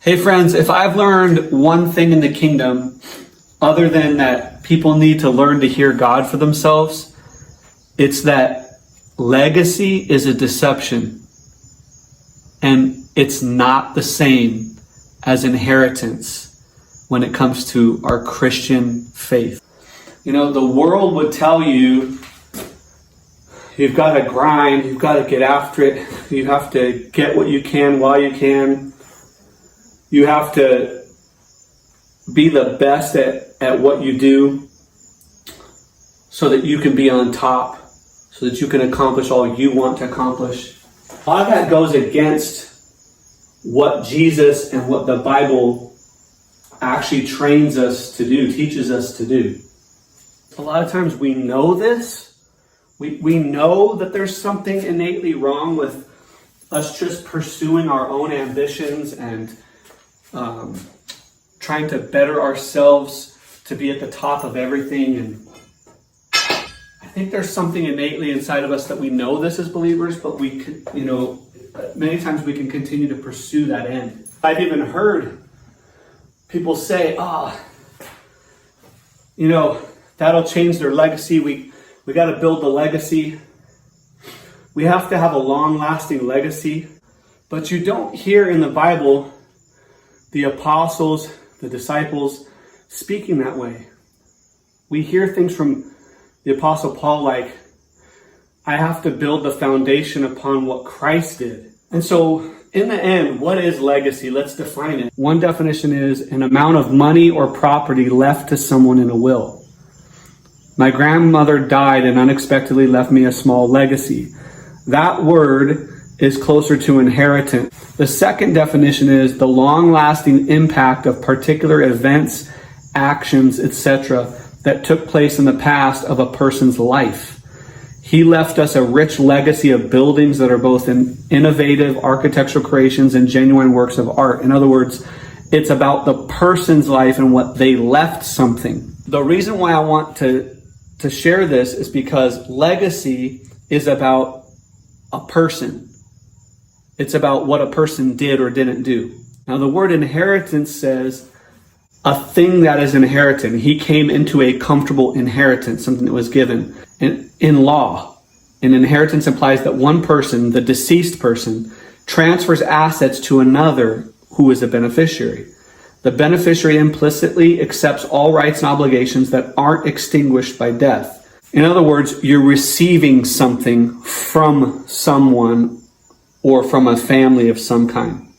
Hey friends, if I've learned one thing in the kingdom, other than that people need to learn to hear God for themselves, it's that legacy is a deception. And it's not the same as inheritance when it comes to our Christian faith. You know, the world would tell you, you've got to grind, you've got to get after it, you have to get what you can while you can. You have to be the best at what you do so that you can be on top, so that you can accomplish all you want to accomplish. A lot of that goes against what Jesus and what the Bible actually trains us to do, teaches us to do. A lot of times we know this. We know that there's something innately wrong with us just pursuing our own ambitions and trying to better ourselves to be at the top of everything. And I think there's something innately inside of us that we know this as believers, but we could, many times we can continue to pursue that end. I've even heard people say, that'll change their legacy. We got to build the legacy. We have to have a long-lasting legacy. But you don't hear in the Bible the apostles, the disciples speaking that way. We hear things from the Apostle Paul like, I have to build the foundation upon what Christ did. And so in the end, what is legacy? Let's define it. One definition is an amount of money or property left to someone in a will. My grandmother died and unexpectedly left me a small legacy. That word is closer to inheritance. The second definition is the long-lasting impact of particular events, actions, etc. that took place in the past of a person's life. He left us a rich legacy of buildings that are both innovative architectural creations and genuine works of art. In other words, it's about the person's life and what they left something. The reason why I want to share this is because legacy is about a person. It's about what a person did or didn't do. Now, the word inheritance says a thing that is inherited. He came into a comfortable inheritance, something that was given. And in law, an inheritance implies that one person, the deceased person, transfers assets to another who is a beneficiary. The beneficiary implicitly accepts all rights and obligations that aren't extinguished by death. In other words, you're receiving something from someone or from a family of some kind.